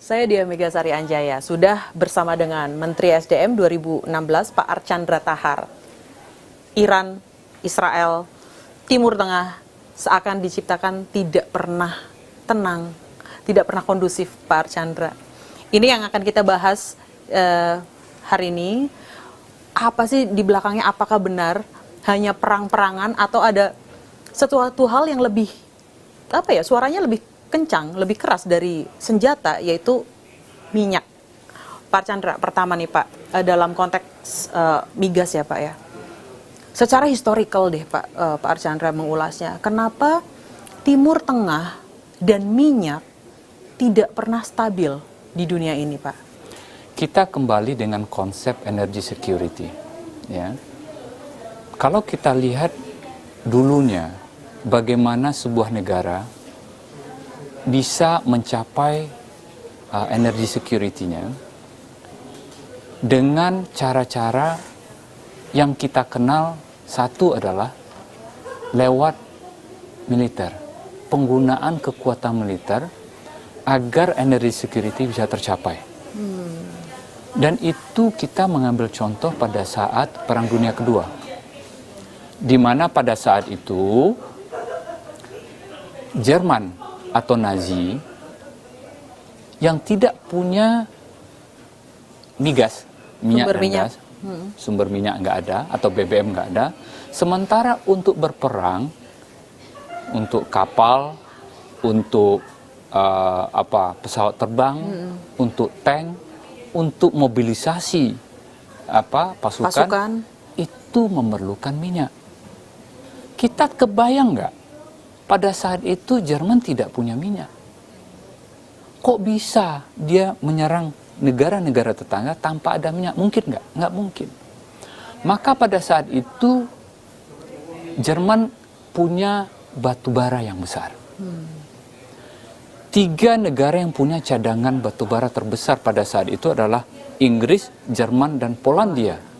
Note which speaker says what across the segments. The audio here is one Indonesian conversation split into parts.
Speaker 1: Saya Dia Megasari Anjaya, sudah bersama dengan Menteri SDM 2016 Pak Archandra Tahar. Iran, Israel, Timur Tengah seakan diciptakan tidak pernah tenang, tidak pernah kondusif, Pak Archandra. Ini yang akan kita bahas hari ini. Apa sih di belakangnya, apakah benar hanya perang-perangan atau ada sesuatu hal yang lebih, suaranya lebih kencang, lebih keras dari senjata, yaitu minyak. Pak Archandra, pertama nih Pak, dalam konteks migas ya Pak ya. Secara historical deh Pak Archandra mengulasnya, kenapa Timur Tengah dan minyak tidak pernah stabil di dunia ini Pak?
Speaker 2: Kita kembali dengan konsep energy security. Ya. Kalau kita lihat dulunya, bagaimana sebuah negara bisa mencapai energy security-nya dengan cara-cara yang kita kenal. Satu adalah lewat militer, penggunaan kekuatan militer agar energy security bisa tercapai. Dan itu kita mengambil contoh pada saat Perang Dunia Kedua, di mana pada saat itu Jerman atau Nazi yang tidak punya migas, sumber minyak nggak ada, atau BBM nggak ada, sementara untuk berperang, untuk kapal, untuk pesawat terbang, untuk tank, untuk mobilisasi pasukan, itu memerlukan minyak. Kita kebayang nggak? Pada saat itu Jerman tidak punya minyak. Kok bisa dia menyerang negara-negara tetangga tanpa ada minyak? Mungkin nggak? Nggak mungkin. Maka pada saat itu Jerman punya batu bara yang besar. 3 negara yang punya cadangan batu bara terbesar pada saat itu adalah Inggris, Jerman, dan Polandia.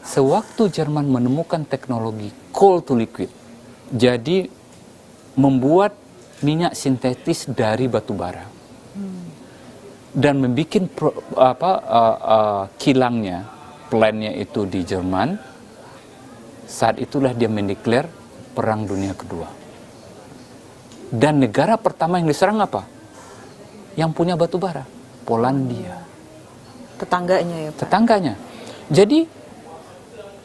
Speaker 2: Sewaktu Jerman menemukan teknologi coal to liquid, jadi membuat minyak sintetis dari batu bara, dan membuat kilangnya, plannya itu di Jerman, saat itulah dia mendeklar Perang Dunia Kedua. Dan negara pertama yang diserang apa? Yang punya batu bara, Polandia.
Speaker 1: Tetangganya ya Pak?
Speaker 2: Tetangganya. Jadi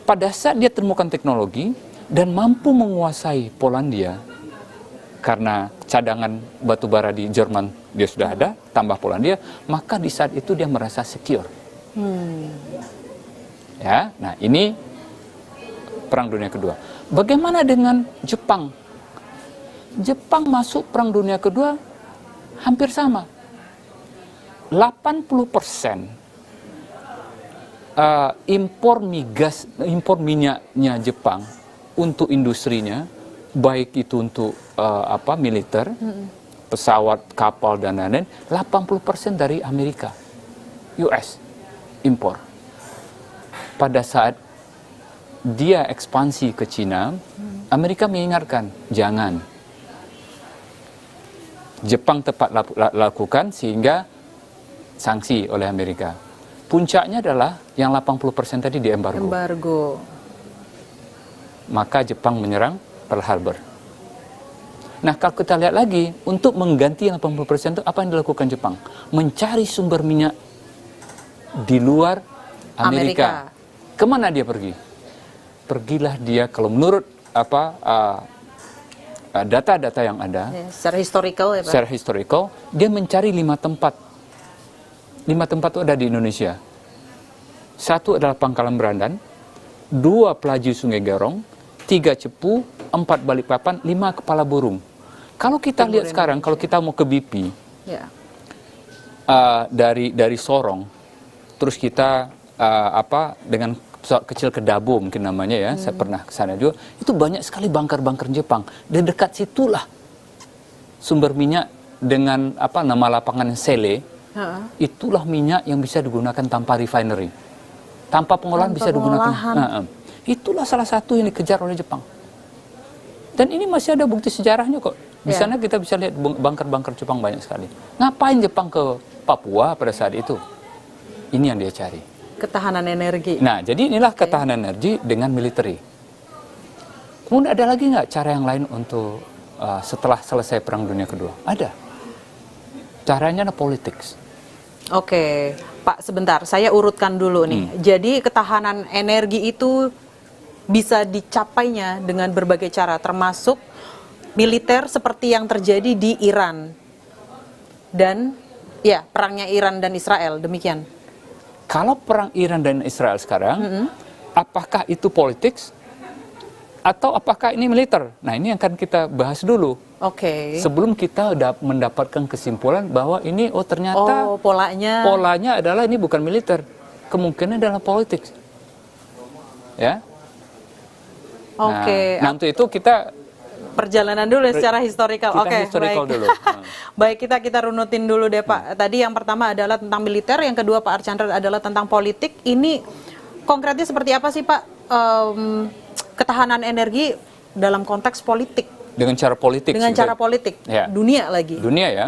Speaker 2: pada saat dia temukan teknologi dan mampu menguasai Polandia, karena cadangan batu bara di Jerman dia sudah ada, tambah Polandia, maka di saat itu dia merasa secure. Ya, nah ini Perang Dunia Kedua. Bagaimana dengan Jepang? Jepang masuk Perang Dunia Kedua hampir sama. 80% impor minyaknya Jepang untuk industrinya, baik itu untuk militer, pesawat, kapal, dan lain-lain, 80% dari Amerika, US, impor. Pada saat dia ekspansi ke Cina, Amerika mengingatkan, jangan. Jepang tepat lakukan sehingga sanksi oleh Amerika. Puncaknya adalah yang 80% tadi diembargo. Maka Jepang menyerang Pearl Harbor. Nah, kalau kita lihat lagi, untuk mengganti yang 80% itu, apa yang dilakukan Jepang? Mencari sumber minyak di luar Amerika. Kemana dia pergi? Pergilah dia, kalau menurut data-data yang ada,
Speaker 1: secara historical ya Pak?
Speaker 2: Secara historical, dia mencari 5 tempat. 5 tempat itu ada di Indonesia. 1 adalah Pangkalan Berandan, 2 Pelaju Sungai Gerong, 3 Cepu, 4 Balikpapan, 5 Kepala Burung. Kalau kita lihat sekarang, kalau kita mau ke BP, dari Sorong, terus kita dengan pesawat kecil ke Dabo mungkin namanya ya, saya pernah ke sana juga, itu banyak sekali bunker-bunker Jepang. Dan dekat situlah sumber minyak dengan nama lapangan Sele, itulah minyak yang bisa digunakan tanpa refinery. Tanpa pengolahan bisa digunakan. Itulah salah satu yang dikejar oleh Jepang. Dan ini masih ada bukti sejarahnya kok. Di sana kita bisa lihat bunker-bunker Jepang banyak sekali. Ngapain Jepang ke Papua pada saat itu? Ini yang dia cari.
Speaker 1: Ketahanan energi.
Speaker 2: Nah, jadi inilah ketahanan energi dengan military. Kemudian ada lagi nggak cara yang lain untuk setelah selesai Perang Dunia Kedua? Ada. Caranya adalah politics.
Speaker 1: Oke, Pak, sebentar, saya urutkan dulu nih. Jadi ketahanan energi itu bisa dicapainya dengan berbagai cara, termasuk militer seperti yang terjadi di Iran. Dan ya, perangnya Iran dan Israel, demikian.
Speaker 2: Kalau perang Iran dan Israel sekarang, apakah itu politics atau apakah ini militer? Nah, ini yang akan kita bahas dulu.
Speaker 1: Oke.
Speaker 2: Sebelum kita mendapatkan kesimpulan bahwa ini ternyata polanya adalah ini bukan militer, kemungkinan adalah politics. Ya.
Speaker 1: Oke.
Speaker 2: Nah, untuk itu kita
Speaker 1: perjalanan dulu secara historikal. Oke, baik.
Speaker 2: Dulu.
Speaker 1: Baik, kita runutin dulu deh, Pak. Tadi yang pertama adalah tentang militer, yang kedua Pak Archandra adalah tentang politik. Ini konkretnya seperti apa sih, Pak? Ketahanan energi dalam konteks politik.
Speaker 2: Dengan cara politik.
Speaker 1: Dengan cara politik.
Speaker 2: Ya.
Speaker 1: Dunia lagi.
Speaker 2: Dunia ya.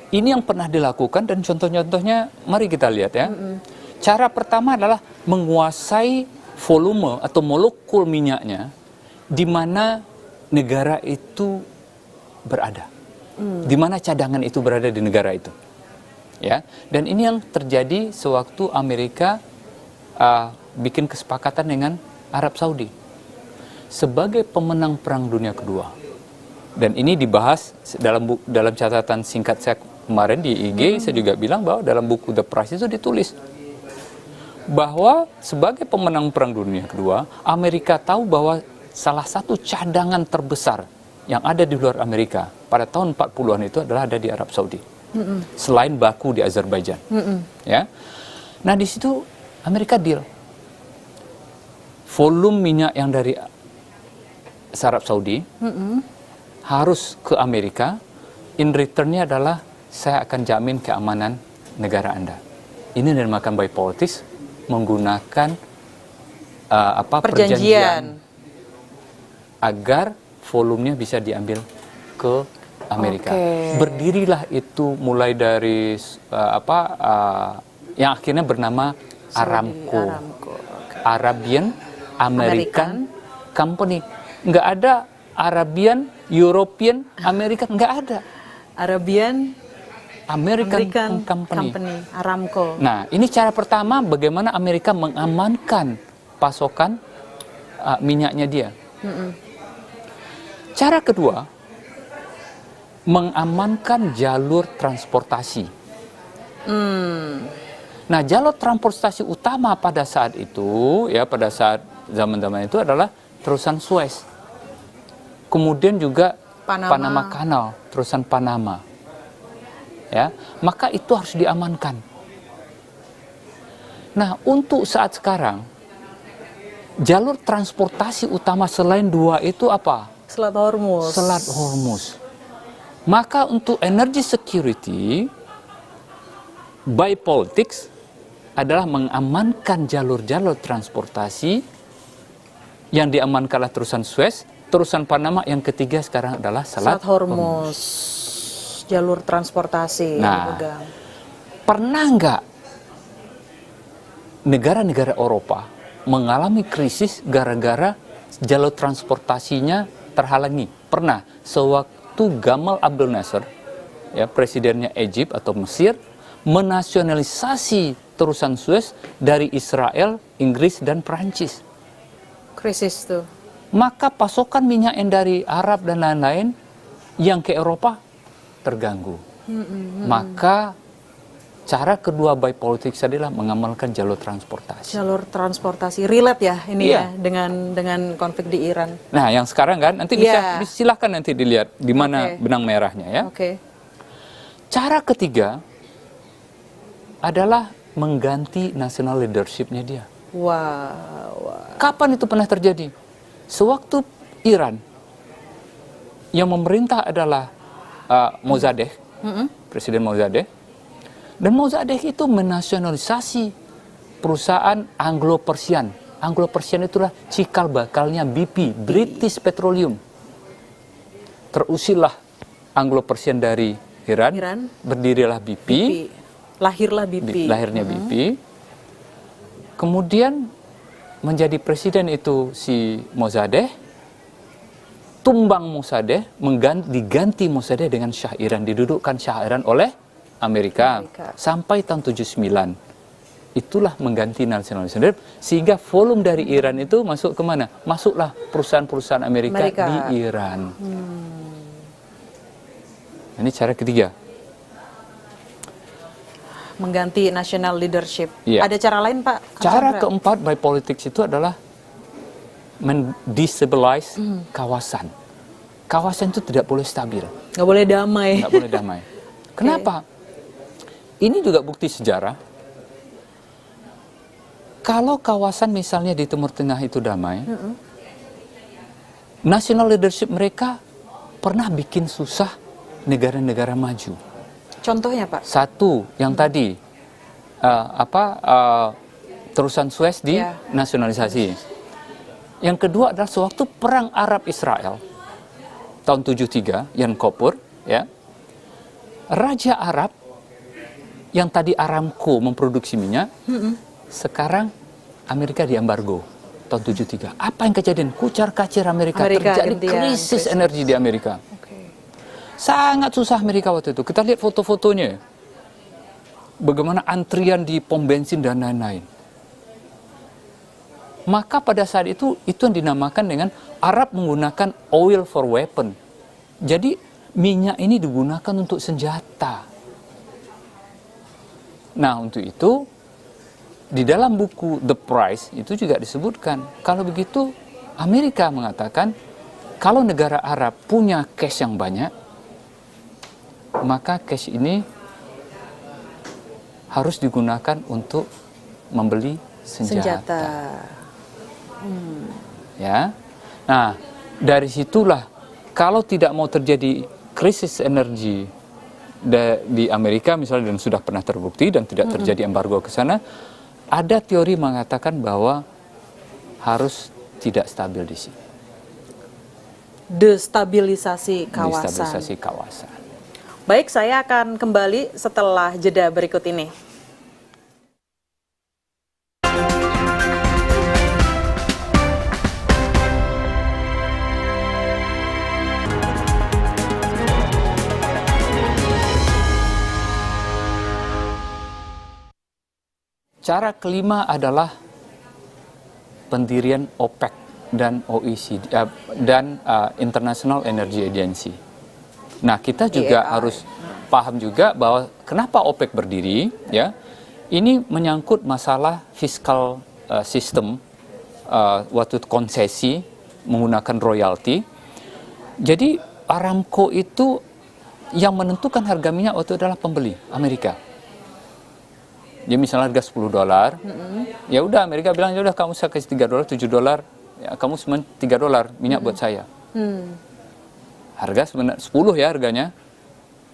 Speaker 2: Ini yang pernah dilakukan dan contoh-contohnya mari kita lihat ya. Cara pertama adalah menguasai volume atau molekul minyaknya di mana negara itu berada. Di mana cadangan itu berada di negara itu. Ya. Dan ini yang terjadi sewaktu Amerika bikin kesepakatan dengan Arab Saudi sebagai pemenang Perang Dunia Kedua. Dan ini dibahas dalam catatan singkat saya kemarin di IG, saya juga bilang bahwa dalam buku The Price itu ditulis bahwa sebagai pemenang Perang Dunia Kedua, Amerika tahu bahwa salah satu cadangan terbesar yang ada di luar Amerika pada tahun 40-an itu adalah ada di Arab Saudi. Selain Baku di Azerbaijan. Ya. Nah, di situ Amerika deal. Volume minyak yang dari Arab Saudi harus ke Amerika, in return-nya adalah saya akan jamin keamanan negara Anda. Ini dinamakan by politics, menggunakan perjanjian agar volumenya bisa diambil ke Amerika. Berdirilah itu mulai dari yang akhirnya bernama Aramco. American American Company. Nggak ada Arabian, European, American, nggak ada. American Company.
Speaker 1: Aramco.
Speaker 2: Nah, ini cara pertama bagaimana Amerika mengamankan pasokan minyaknya dia. Cara kedua, mengamankan jalur transportasi. Nah, jalur transportasi utama pada saat itu, ya pada saat zaman-zaman itu adalah terusan Suez. Kemudian juga Panama Canal, terusan Panama. Ya, maka itu harus diamankan. Nah, untuk saat sekarang jalur transportasi utama selain dua itu apa?
Speaker 1: Selat Hormuz.
Speaker 2: Selat Hormuz. Maka untuk energy security by politics adalah mengamankan jalur-jalur transportasi yang diamankanlah terusan Suez, terusan Panama, yang ketiga sekarang adalah Selat
Speaker 1: Hormuz. Jalur transportasi yang dipegang.
Speaker 2: Pernah nggak negara-negara Eropa mengalami krisis gara-gara jalur transportasinya terhalangi? Pernah. Sewaktu Gamal Abdel Nasser, ya, presidennya Egypt atau Mesir, menasionalisasi terusan Suez dari Israel, Inggris, dan Perancis.
Speaker 1: Krisis tuh.
Speaker 2: Maka pasokan minyak yang dari Arab dan lain-lain yang ke Eropa terganggu. Maka cara kedua by politics adalah mengamalkan jalur transportasi.
Speaker 1: Jalur transportasi relate ya ini ya dengan konflik di Iran.
Speaker 2: Nah, yang sekarang kan nanti bisa silahkan nanti dilihat di mana benang merahnya ya. Cara ketiga adalah mengganti national leadership-nya dia. Kapan itu pernah terjadi? Sewaktu Iran yang memerintah adalah Mossadegh, Presiden Mossadegh, dan Mossadegh itu menasionalisasi perusahaan Anglo-Persian. Anglo-Persian itulah cikal bakalnya BP, British Petroleum. Terusillah Anglo-Persian dari Iran, berdirilah BP.
Speaker 1: Lahirlah BP.
Speaker 2: Lahirnya BP. Kemudian menjadi presiden itu si Mossadegh, tumbang Mossadegh, diganti Mossadegh dengan Shah Iran, didudukkan Shah Iran oleh Amerika. Sampai tahun 79. Itulah mengganti nasionalisme, sehingga volume dari Iran itu masuk kemana? Masuklah perusahaan-perusahaan Amerika di Iran. Ini cara ketiga.
Speaker 1: Mengganti national leadership.
Speaker 2: Ya.
Speaker 1: Ada cara lain, Pak?
Speaker 2: Cara keempat by politics itu adalah mendestabilize kawasan. Kawasan itu tidak boleh stabil.
Speaker 1: Nggak boleh damai.
Speaker 2: Nggak boleh damai. Kenapa? Ini juga bukti sejarah. Kalau kawasan misalnya di Timur Tengah itu damai, national leadership mereka pernah bikin susah negara-negara maju.
Speaker 1: Contohnya, Pak?
Speaker 2: Satu, yang tadi terusan Suez nasionalisasi. Yang kedua adalah sewaktu perang Arab Israel tahun 73, Yom Kippur, ya. Raja Arab yang tadi Aramco memproduksi minyak, sekarang Amerika diembargo tahun 73. Apa yang kejadian? Kucar-kacir Amerika terjadi krisis energi di Amerika. Sangat susah Amerika waktu itu. Kita lihat foto-fotonya. Bagaimana antrian di pom bensin dan lain-lain. Maka pada saat itu yang dinamakan dengan Arab menggunakan oil for weapon. Jadi minyak ini digunakan untuk senjata. Nah, untuk itu di dalam buku The Price itu juga disebutkan. Kalau begitu Amerika mengatakan kalau negara Arab punya cash yang banyak, maka cash ini harus digunakan untuk membeli senjata. Ya. Nah, dari situlah kalau tidak mau terjadi krisis energi di Amerika misalnya, dan sudah pernah terbukti dan tidak terjadi embargo ke sana, ada teori mengatakan bahwa harus tidak stabil di sini.
Speaker 1: Destabilisasi kawasan.
Speaker 2: Destabilisasi kawasan.
Speaker 1: Baik, saya akan kembali setelah jeda berikut ini.
Speaker 2: Cara kelima adalah pendirian OPEC dan OECD dan International Energy Agency. Nah, kita juga harus paham juga bahwa kenapa OPEC berdiri, ya. Ini menyangkut masalah fiskal sistem waktu konsesi menggunakan royalti. Jadi Aramco itu yang menentukan harga minyak waktu adalah pembeli Amerika. Jadi misalnya harga $10, ya udah Amerika bilang ya udah kamu saya kasih $3, $7, ya kamu cuma $3 minyak buat saya. Harga sebenarnya 10 ya harganya,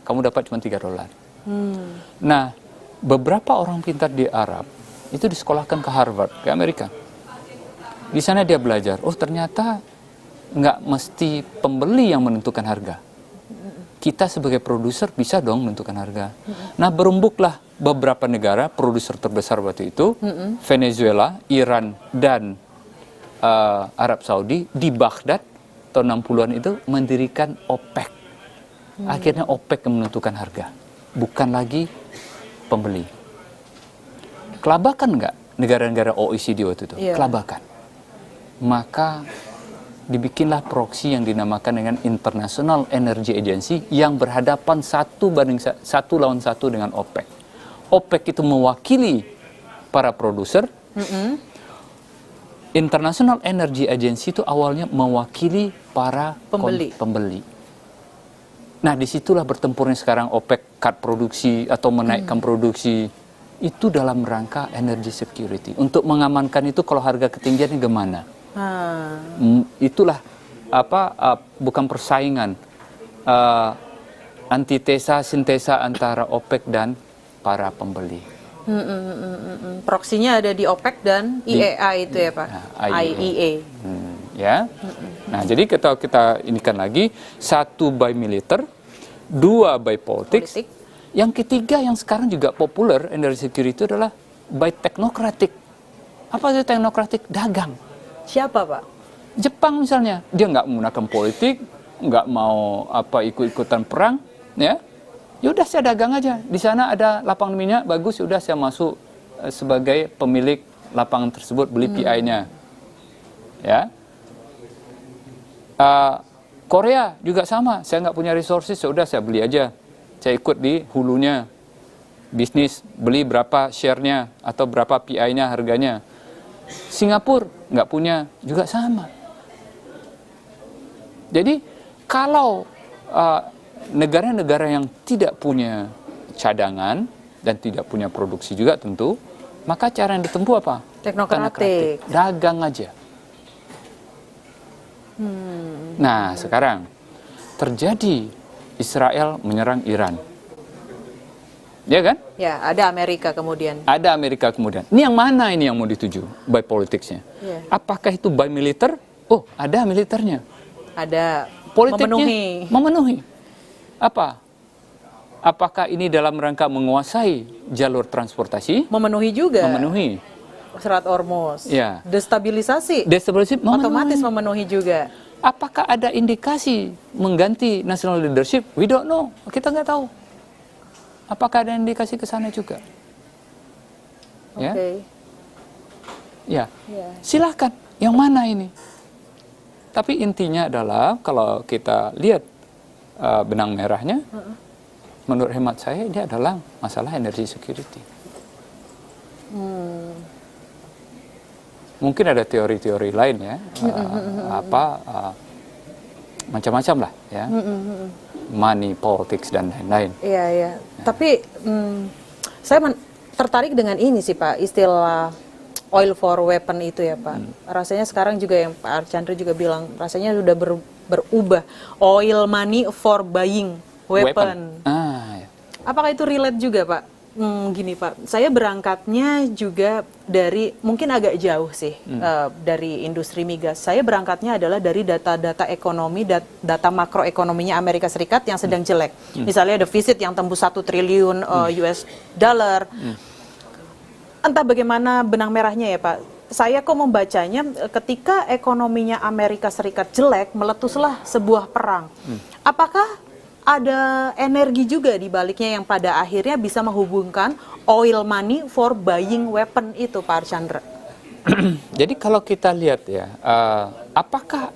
Speaker 2: kamu dapat cuma $3. Nah, beberapa orang pintar di Arab itu disekolahkan ke Harvard, ke Amerika. Di sana dia belajar, oh ternyata nggak mesti pembeli yang menentukan harga. Kita sebagai produser bisa dong menentukan harga. Nah, berumbuklah beberapa negara produser terbesar waktu itu, Venezuela, Iran, dan Arab Saudi di Baghdad tahun 60-an itu mendirikan OPEC. Akhirnya OPEC yang menentukan harga, bukan lagi pembeli. Kelabakan nggak negara-negara OECD waktu itu? Kelabakan. Maka dibikinlah proksi yang dinamakan dengan International Energy Agency yang berhadapan satu lawan satu dengan OPEC. OPEC itu mewakili para produser. International Energy Agency itu awalnya mewakili para pembeli. Nah, disitulah bertempurnya sekarang OPEC cut produksi atau menaikkan produksi. Itu dalam rangka energy security. Untuk mengamankan itu kalau harga ketinggian gimana? Itulah bukan persaingan, antitesa, sintesa antara OPEC dan para pembeli.
Speaker 1: Proksinya ada di OPEC dan IEA itu ya Pak? IEA.
Speaker 2: Ya. Nah, jadi kita inikan lagi, satu by militer, Dua, by politics.
Speaker 1: Politik.
Speaker 2: Yang ketiga yang sekarang juga populer energy security itu adalah by teknokratik. Apa itu teknokratik? Dagang.
Speaker 1: Siapa, Pak?
Speaker 2: Jepang misalnya, dia nggak menggunakan politik, nggak mau ikut-ikutan perang, ya. Yaudah saya dagang aja. Di sana ada lapangan minyak bagus, yaudah saya masuk sebagai pemilik lapangan tersebut, beli PI-nya. Ya. Korea juga sama, saya nggak punya resources, yaudah saya beli aja. Saya ikut di hulunya, bisnis, beli berapa share-nya atau berapa PI-nya harganya. Singapura nggak punya, juga sama. Jadi kalau negara-negara yang tidak punya cadangan dan tidak punya produksi juga tentu, maka cara yang ditempuh apa?
Speaker 1: Teknokratik.
Speaker 2: Dagang aja. Nah, sekarang terjadi Israel menyerang Iran. Ya kan?
Speaker 1: Ya, ada Amerika kemudian.
Speaker 2: Ada Amerika kemudian. Ini yang mana ini yang mau dituju? By politicsnya.
Speaker 1: Ya.
Speaker 2: Apakah itu by militer? Oh, ada militernya.
Speaker 1: Ada
Speaker 2: Politiknya memenuhi. Apa? Apakah ini dalam rangka menguasai jalur transportasi?
Speaker 1: memenuhi juga.
Speaker 2: Memenuhi.
Speaker 1: Serat Hormuz.
Speaker 2: Ya.
Speaker 1: Destabilisasi.
Speaker 2: Destabilisasi
Speaker 1: Otomatis memenuhi juga.
Speaker 2: Apakah ada indikasi mengganti national leadership? We don't know. Kita nggak tahu. Apakah ada indikasi ke sana juga?
Speaker 1: Oke.
Speaker 2: Ya.
Speaker 1: Ya.
Speaker 2: Silahkan. Yang mana ini? Tapi intinya adalah kalau kita lihat benang merahnya, menurut hemat saya ini adalah masalah energy security. Mungkin ada teori-teori lain ya, macam-macam lah ya, money, politics dan lain-lain.
Speaker 1: Iya, iya. Tapi saya tertarik dengan ini sih Pak, istilah oil for weapon itu ya Pak. Rasanya sekarang juga yang Pak Archandra juga bilang, rasanya sudah berubah. Oil money for buying weapon.
Speaker 2: Ya.
Speaker 1: Apakah itu relate juga Pak? Gini Pak, saya berangkatnya juga dari, mungkin agak jauh sih dari industri migas. Saya berangkatnya adalah dari data-data ekonomi, data makroekonominya Amerika Serikat yang sedang jelek. Misalnya defisit yang tembus 1 triliun US dollar. Entah bagaimana benang merahnya ya Pak. Saya kok membacanya ketika ekonominya Amerika Serikat jelek, meletuslah sebuah perang. Apakah ada energi juga di baliknya yang pada akhirnya bisa menghubungkan oil money for buying weapon itu, Pak Archandra?
Speaker 2: Jadi kalau kita lihat ya, apakah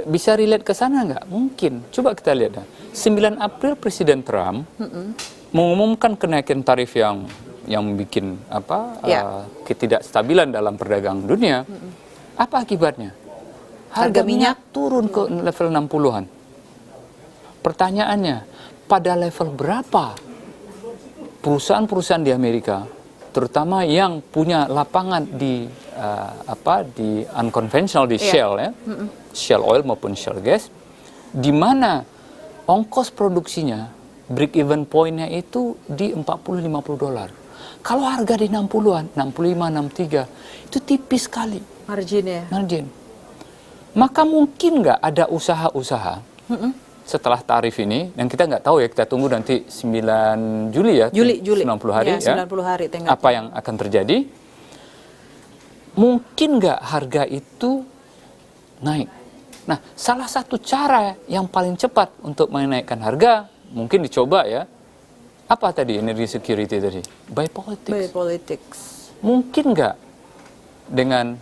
Speaker 2: bisa relate ke sana nggak? Mungkin. Coba kita lihat ya. 9 April Presiden Trump mengumumkan kenaikan tarif yang bikin ketidakstabilan dalam perdagangan dunia. Apa akibatnya? Harga minyak turun ke level 60-an. Pertanyaannya, pada level berapa perusahaan-perusahaan di Amerika, terutama yang punya lapangan di unconventional, di shale ya, shale oil maupun shale gas, di mana ongkos produksinya, break even point-nya itu di $40-50. Kalau harga di 60-an, 65, 63, itu tipis sekali.
Speaker 1: Marginnya.
Speaker 2: Margin. Maka mungkin nggak ada usaha-usaha setelah tarif ini, yang kita nggak tahu ya, kita tunggu nanti 9 Juli ya,
Speaker 1: Juli.
Speaker 2: 90 hari ya,
Speaker 1: 90 hari tengah.
Speaker 2: apa yang akan terjadi, mungkin nggak harga itu naik. Nah, salah satu cara yang paling cepat untuk menaikkan harga, mungkin dicoba ya, apa tadi, energy security tadi? By politics.
Speaker 1: By politics.
Speaker 2: Mungkin nggak dengan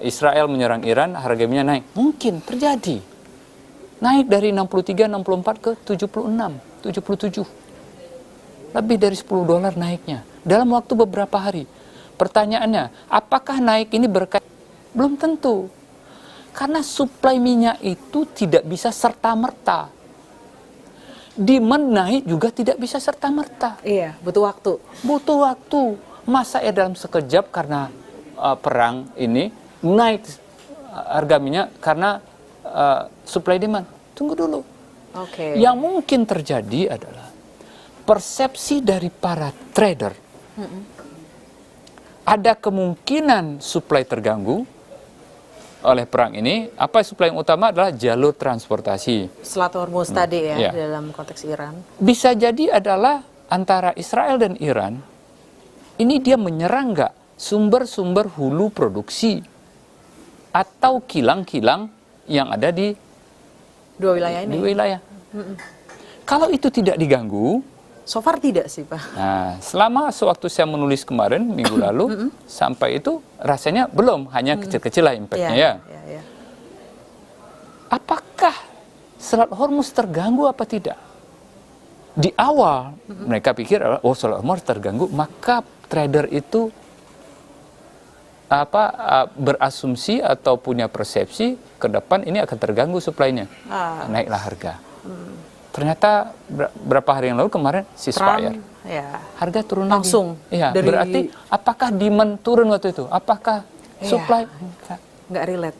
Speaker 2: Israel menyerang Iran, harga minyak naik? Mungkin terjadi. Naik dari 63, 64 ke 76, 77. Lebih dari $10 naiknya. Dalam waktu beberapa hari. Pertanyaannya, apakah naik ini berkait? Belum tentu. Karena suplai minyak itu tidak bisa serta-merta. Demand naik juga tidak bisa serta-merta.
Speaker 1: Iya, butuh waktu.
Speaker 2: Butuh waktu. Masa ya dalam sekejap karena perang ini naik harga minyak karena supply demand. Tunggu dulu.
Speaker 1: Oke.
Speaker 2: Yang mungkin terjadi adalah persepsi dari para trader. Ada kemungkinan supply terganggu. oleh perang ini, apa supply yang utama adalah jalur transportasi.
Speaker 1: Selat Hormuz tadi ya,
Speaker 2: Ya.
Speaker 1: dalam konteks Iran.
Speaker 2: Bisa jadi adalah antara Israel dan Iran, ini dia menyerang nggak sumber-sumber hulu produksi atau kilang-kilang yang ada di
Speaker 1: Dua wilayah
Speaker 2: di
Speaker 1: ini.
Speaker 2: wilayah. Kalau itu tidak diganggu,
Speaker 1: So far tidak sih, Pak.
Speaker 2: nah selama sewaktu saya menulis kemarin minggu lalu sampai itu rasanya belum, hanya kecil-kecil lah impactnya ya.
Speaker 1: Ya.
Speaker 2: Apakah Selat Hormuz terganggu apa tidak? Di awal mereka pikir oh Selat Hormuz terganggu, maka trader itu berasumsi atau punya persepsi ke depan ini akan terganggu supply-nya, naiklah harga. Ternyata berapa hari yang lalu kemarin ceasefire,
Speaker 1: Ya.
Speaker 2: harga turun
Speaker 1: Langsung
Speaker 2: lagi. Iya,
Speaker 1: dari-
Speaker 2: berarti apakah demand turun waktu itu? Apakah supply?
Speaker 1: Nggak relate.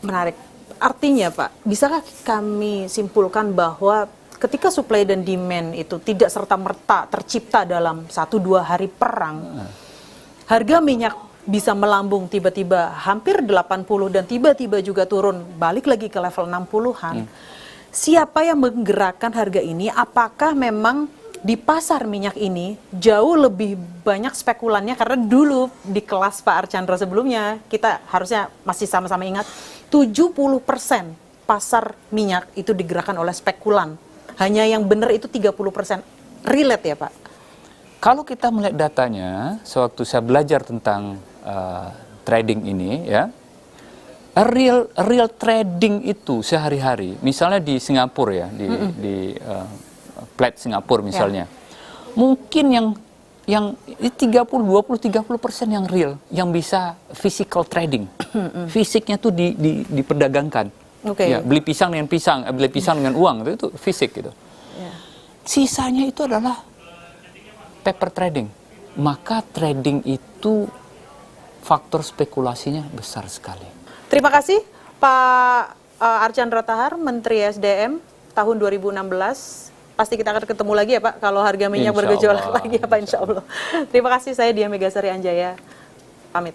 Speaker 1: Menarik. Artinya Pak, bisakah kami simpulkan bahwa ketika supply dan demand itu tidak serta-merta tercipta dalam 1-2 hari perang, harga minyak bisa melambung tiba-tiba hampir 80 dan tiba-tiba juga turun balik lagi ke level 60-an. Siapa yang menggerakkan harga ini? Apakah memang di pasar minyak ini jauh lebih banyak spekulannya? Karena dulu di kelas Pak Archandra sebelumnya kita harusnya masih sama-sama ingat 70% pasar minyak itu digerakkan oleh spekulan. Hanya yang benar itu 30%. Relate ya Pak?
Speaker 2: Kalau kita melihat datanya, sewaktu saya belajar tentang trading ini, ya, real trading itu sehari-hari, misalnya di Singapura ya, di plat Singapura misalnya, mungkin yang 30% yang real, yang bisa physical trading, fisiknya tuh diperdagangkan.
Speaker 1: Oke.
Speaker 2: Ya, beli pisang dengan uang itu fisik gitu. Sisanya itu adalah paper trading. Maka trading itu faktor spekulasinya besar sekali.
Speaker 1: Terima kasih Pak Archandra Thahar, Menteri SDM tahun 2016. Pasti kita akan ketemu lagi ya Pak, kalau harga minyak
Speaker 2: Insya
Speaker 1: bergejolak
Speaker 2: Allah.
Speaker 1: lagi ya Pak, insya Allah. Terima kasih, saya Diah Megasari Anjaya, pamit.